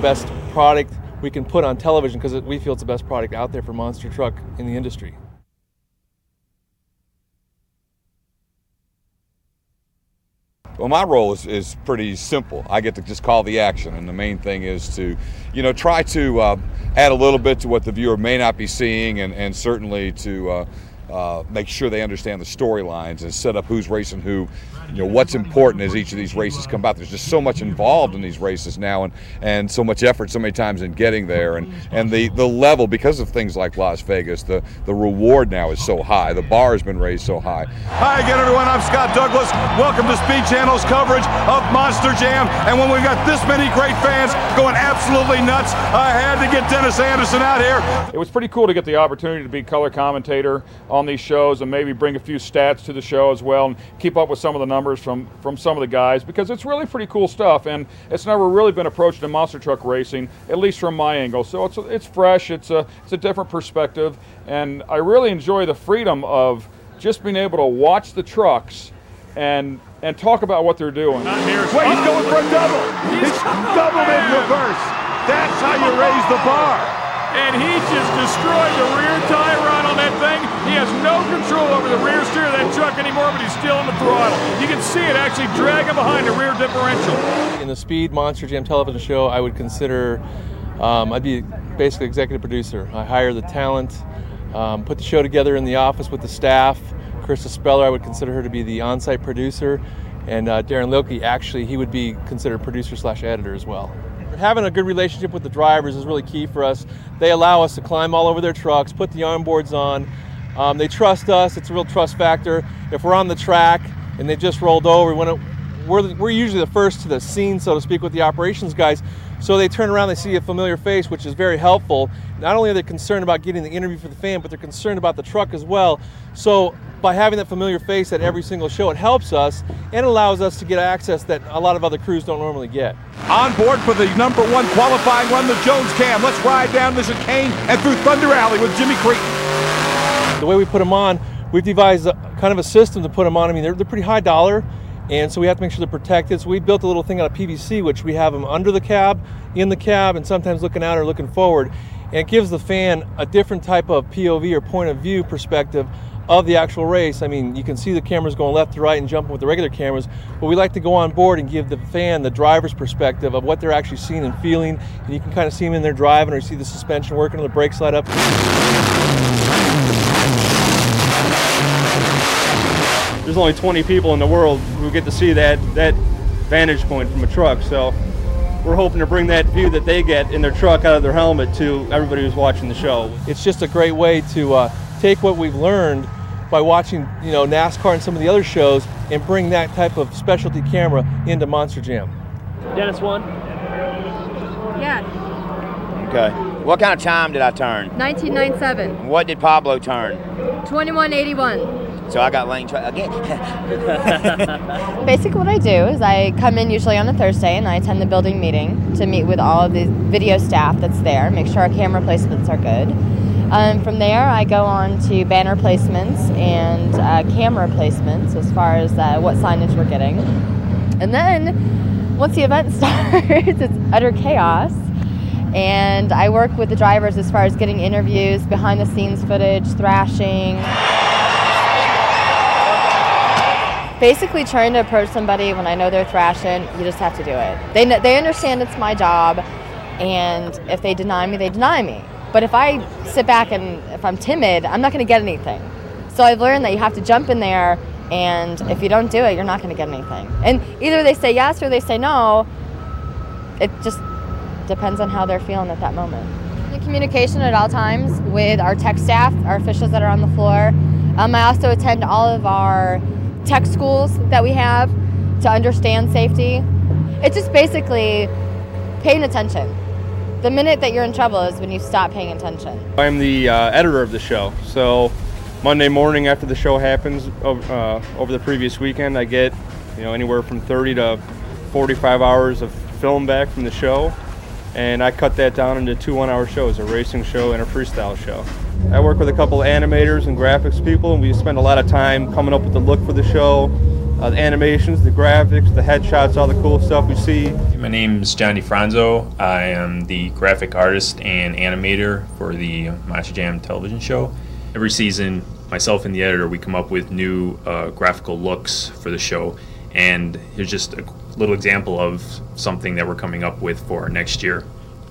best product we can put on television because we feel it's the best product out there for monster truck in the industry. Well, my role is pretty simple. I get to just call the action, and the main thing is to, try to add a little bit to what the viewer may not be seeing, and certainly to make sure they understand the storylines and set up who's racing who, what's important as each of these races come about. There's just so much involved in these races now, and so much effort so many times in getting there, and the level, because of things like Las Vegas, the reward now is so high. The bar has been raised so high. Hi again, everyone. I'm Scott Douglas. Welcome to Speed Channel's coverage of Monster Jam. And when we've got this many great fans going absolutely nuts, I had to get Dennis Anderson out here. It was pretty cool to get the opportunity to be color commentator on these shows and maybe bring a few stats to the show as well and keep up with some of the numbers from some of the guys, because it's really pretty cool stuff, and it's never really been approached in monster truck racing, at least from my angle. So it's fresh, it's a different perspective, and I really enjoy the freedom of just being able to watch the trucks and talk about what they're doing. Wait, he's going for a double. He's doubled in reverse. That's how you raise the bar. And he just destroyed the rear tie rod on that thing. He has no control over the rear steer of that truck anymore, but he's still on the throttle. You can see it actually dragging behind the rear differential. In the Speed Monster Jam television show, I would consider, I'd be basically executive producer. I hire the talent, put the show together in the office with the staff. Krista Speller, I would consider her to be the on-site producer. And Darren Lilke, actually, he would be considered producer/editor as well. Having a good relationship with the drivers is really key for us. They allow us to climb all over their trucks, put the armboards on. They trust us. It's a real trust factor. If we're on the track and they just rolled over, we're usually the first to the scene, so to speak, with the operations guys. So they turn around, they see a familiar face, which is very helpful. Not only are they concerned about getting the interview for the fan, but they're concerned about the truck as well. So by having that familiar face at every single show, it helps us and allows us to get access that a lot of other crews don't normally get. On board for the #1 qualifying run, the Jones Cam. Let's ride down the chicane and through Thunder Alley with Jimmy Creighton. The way we put them on, we've devised kind of a system to put them on. I mean, they're pretty high dollar, and so we have to make sure they're protected. So we built a little thing out of PVC, which we have them under the cab, in the cab, and sometimes looking out or looking forward. And it gives the fan a different type of POV or point of view perspective of the actual race. I mean, you can see the cameras going left to right and jumping with the regular cameras, but we like to go on board and give the fan the driver's perspective of what they're actually seeing and feeling. And you can kind of see them in there driving, or you see the suspension working or the brakes light up. There's only 20 people in the world who get to see that vantage point from a truck, so we're hoping to bring that view that they get in their truck out of their helmet to everybody who's watching the show. It's just a great way to take what we've learned by watching, NASCAR and some of the other shows and bring that type of specialty camera into Monster Jam. Dennis won? Yeah, Okay. What kind of chime did I turn? 1997, What did Pablo turn? 2181. So I got lane again. Basically what I do is I come in usually on a Thursday and I attend the building meeting to meet with all of the video staff that's there, make sure our camera placements are good. From there I go on to banner placements and camera placements as far as what signage we're getting. And then once the event starts, it's utter chaos. And I work with the drivers as far as getting interviews, behind the scenes footage, thrashing. Basically trying to approach somebody when I know they're thrashing, you just have to do it. They understand it's my job, and if they deny me, they deny me. But if I sit back and if I'm timid, I'm not going to get anything. So I've learned that you have to jump in there, and if you don't do it, you're not going to get anything. And either they say yes or they say no. It just depends on how they're feeling at that moment. The communication at all times with our tech staff, our officials that are on the floor. I also attend all of our tech schools that we have to understand safety. It's just basically paying attention. The minute that you're in trouble is when you stop paying attention. I'm the editor of the show, so Monday morning after the show happens over the previous weekend, I get anywhere from 30 to 45 hours of film back from the show, and I cut that down into 2 one-hour shows, a racing show and a freestyle show. I work with a couple of animators and graphics people, and we spend a lot of time coming up with the look for the show, the animations, the graphics, the headshots, all the cool stuff we see. My name is John DiFranzo. I am the graphic artist and animator for the Monster Jam television show. Every season, myself and the editor, we come up with new graphical looks for the show. And here's just a little example of something that we're coming up with for next year.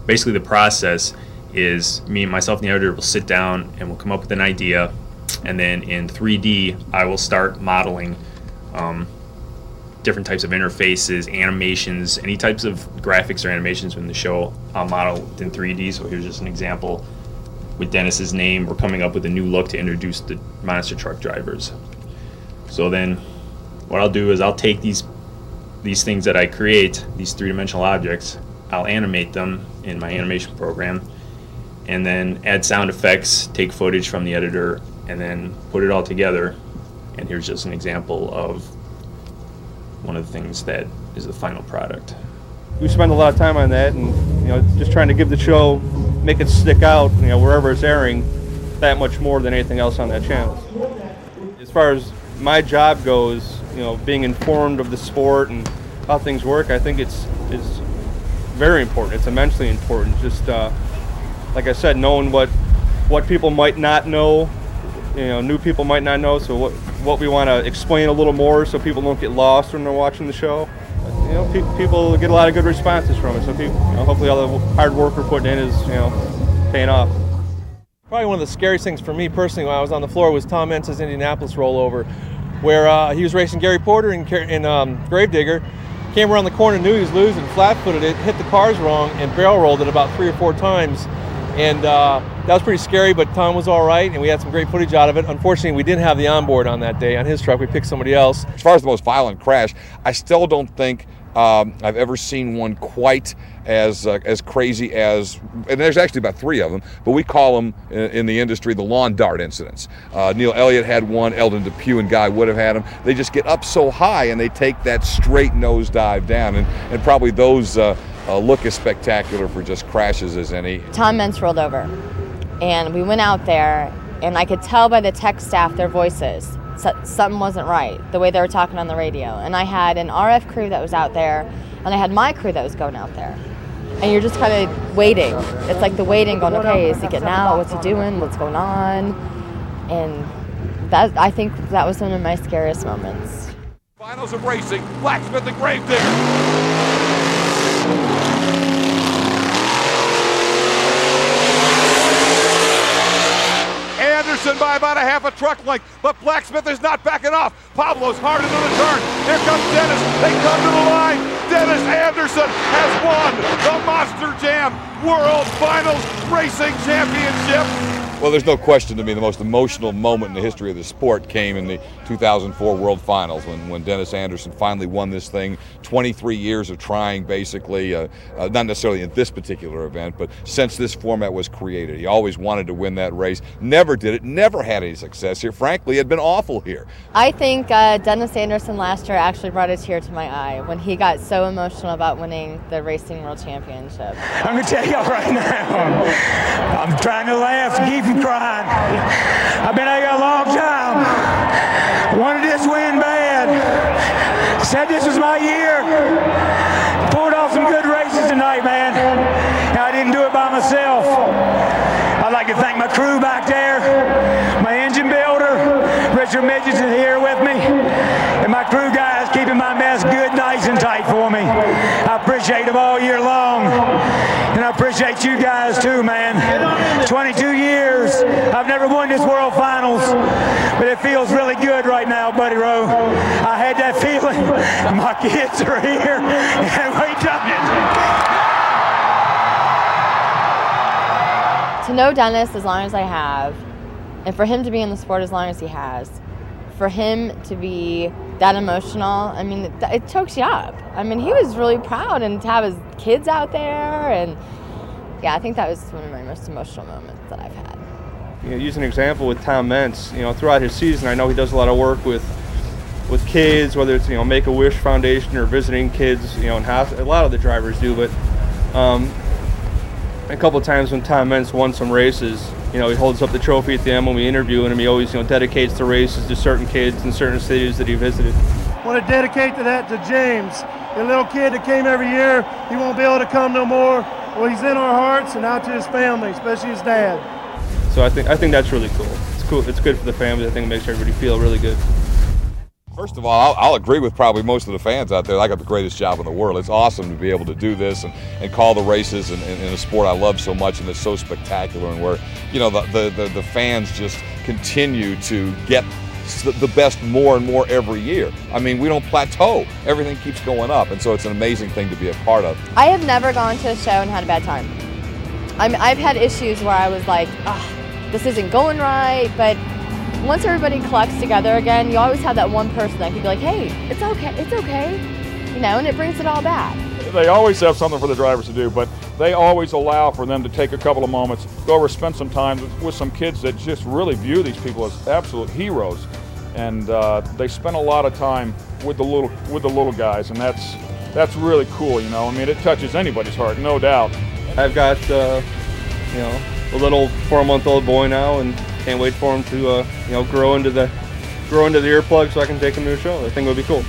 Basically, the process is myself and the editor will sit down and we'll come up with an idea. And then in 3D, I will start modeling different types of interfaces, animations, any types of graphics or animations in the show. I'll model in 3D. So here's just an example. With Dennis's name, we're coming up with a new look to introduce the monster truck drivers. So then what I'll do is I'll take these things that I create, these three-dimensional objects, I'll animate them in my animation program, and then add sound effects, take footage from the editor, and then put it all together. And here's just an example of one of the things that is the final product. We spend a lot of time on that, and just trying to give the show, make it stick out, wherever it's airing, that much more than anything else on that channel. As far as my job goes, being informed of the sport and how things work, I think it's very important. It's immensely important. Just like I said, knowing what people might not know, new people might not know. So what we want to explain a little more, so people don't get lost when they're watching the show. People get a lot of good responses from it. So people, hopefully, all the hard work we're putting in is paying off. Probably one of the scariest things for me personally when I was on the floor was Tom Mentz's Indianapolis rollover, where he was racing Gary Porter in Gravedigger, came around the corner, knew he was losing, flat-footed it, hit the cars wrong, and barrel rolled it about 3 or 4 times. And that was pretty scary, but Tom was all right, and we had some great footage out of it. Unfortunately, we didn't have the onboard on that day. On his truck, we picked somebody else. As far as the most violent crash, I still don't think I've ever seen one quite as crazy as, and there's actually about 3 of them, but we call them in the industry the lawn dart incidents. Neil Elliott had one, Eldon Depew and Guy Wood have had them. They just get up so high and they take that straight nosedive down, and probably those look as spectacular for just crashes as any. Tom Mentz rolled over, and we went out there, and I could tell by the tech staff, their voices, something wasn't right, the way they were talking on the radio. And I had an RF crew that was out there, and I had my crew that was going out there. And you're just kind of waiting. It's like the waiting, going, okay, is he getting out? What's he doing? What's going on? And I think that was one of my scariest moments. Finals of racing, Blacksmith and Gravedigger. Anderson by about a half a truck length, but Blacksmith is not backing off. Pablo's hard into the turn. Here comes Dennis. They come to the line. Dennis Anderson has won the Monster Jam World Finals Racing Championship. Well, there's no question to me the most emotional moment in the history of the sport came in the 2004 World Finals when Dennis Anderson finally won this thing. 23 years of trying, basically, not necessarily in this particular event, but since this format was created. He always wanted to win that race, never did it, never had any success here. Frankly, it had been awful here. I think Dennis Anderson last year actually brought a tear to my eye when he got so emotional about winning the Racing World Championship. I'm going to tell y'all right now, I'm trying to laugh and keep from crying. I've been out here a long time. Wanted this win bad. Said this was my year. Pulled off some good races tonight, man. I didn't do it by myself. I'd like to thank my crew back there, my engine builder, Richard Midgets is here with me, and my crew guys keeping my mess good, nice and tight for me. I appreciate them all year long, and I appreciate you guys too, man. 22 years, I've never won this World Finals, but it feels really good right now, Buddy Rowe. I had that feeling. My kids are here, and we done it. To know Dennis as long as I have, and for him to be in the sport as long as he has, for him to be that emotional, I mean, it chokes you up. I mean, he was really proud, and to have his kids out there, and yeah, I think that was one of my most emotional moments that I've had. Use an example with Tom Mentz. Throughout his season, I know he does a lot of work with kids, whether it's Make-A-Wish Foundation or visiting kids. In hospital. A lot of the drivers do, but a couple of times when Tom Mentz won some races, he holds up the trophy at the end when we interview him. He always dedicates the races to certain kids in certain cities that he visited. Want to dedicate that to James, the little kid that came every year. He won't be able to come no more. Well, he's in our hearts and out to his family, especially his dad. So I think that's really cool. It's cool. It's good for the family. I think it makes everybody feel really good. First of all, I'll agree with probably most of the fans out there. I got the greatest job in the world. It's awesome to be able to do this and call the races in a sport I love so much, and it's so spectacular, and where, you know, the fans just continue to get the best more and more every year. I mean, we don't plateau. Everything keeps going up, and so it's an amazing thing to be a part of. I have never gone to a show and had a bad time. I've had issues where I was like, this isn't going right, but once everybody collects together again, you always have that one person that can be like, hey, it's okay, you know, and it brings it all back. They always have something for the drivers to do, but they always allow for them to take a couple of moments, go over, spend some time with some kids that just really view these people as absolute heroes, and they spend a lot of time with the little guys, and that's really cool. You know, I mean, it touches anybody's heart, no doubt. I've got you know, a little 4-month-old boy now, and can't wait for him to you know, grow into the earplug so I can take him to a show. I think it would be cool.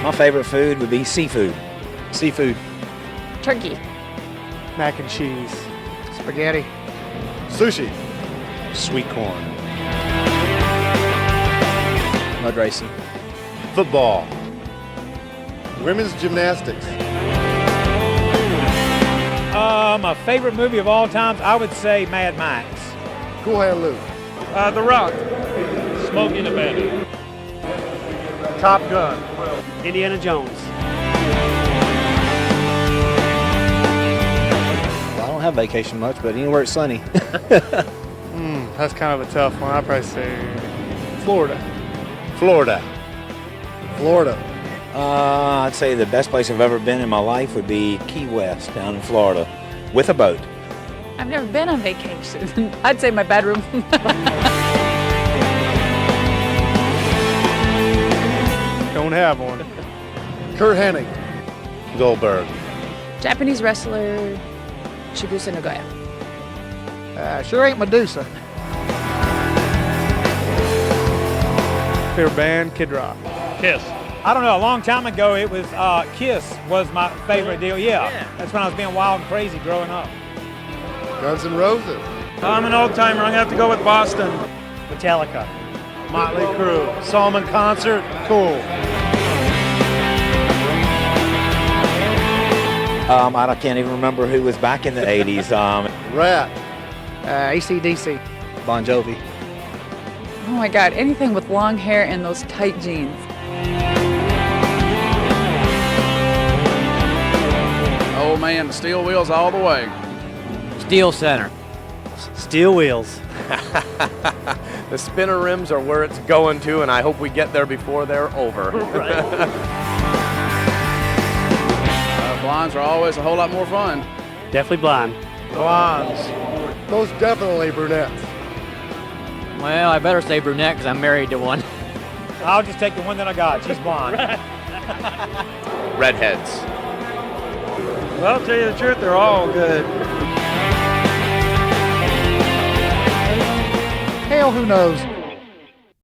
My favorite food would be seafood. Seafood. Turkey. Mac and cheese. Spaghetti. Sushi. Sweet corn. Mud racing. Football. Women's gymnastics. My favorite movie of all times, I would say Mad Max. Cool Hand Luke. The Rock. Smokey and the Bandit. Top Gun. Indiana Jones. Well, I don't have vacation much, but anywhere it's sunny. That's kind of a tough one. I'd probably say Florida. Florida. Florida. I'd say the best place I've ever been in my life would be Key West down in Florida with a boat. I've never been on vacation. I'd say my bedroom. Don't have one. Kurt Hennig. Goldberg. Japanese wrestler Chigusa Nagoya. Sure ain't Medusa. Favorite band, Kid Rock. Kiss. I don't know. A long time ago, it was Kiss was my favorite deal. Yeah, that's when I was being wild and crazy growing up. Guns N' Roses. I'm an old timer. I'm gonna have to go with Boston. Metallica. Motley Crue. Saw 'em in concert. Cool. I can't even remember who was back in the 80s. Rat. AC/DC. Bon Jovi. Oh my God, anything with long hair and those tight jeans. Oh man, the steel wheels all the way. Steel Center. Steel wheels. The spinner rims are where it's going to, and I hope we get there before they're over. Blondes are always a whole lot more fun. Definitely blonde. Blondes. Most definitely brunettes. Well, I better say brunette because I'm married to one. I'll just take the one that I got. She's blonde. Redheads. Well, I'll tell you the truth, they're all good. Hell, who knows?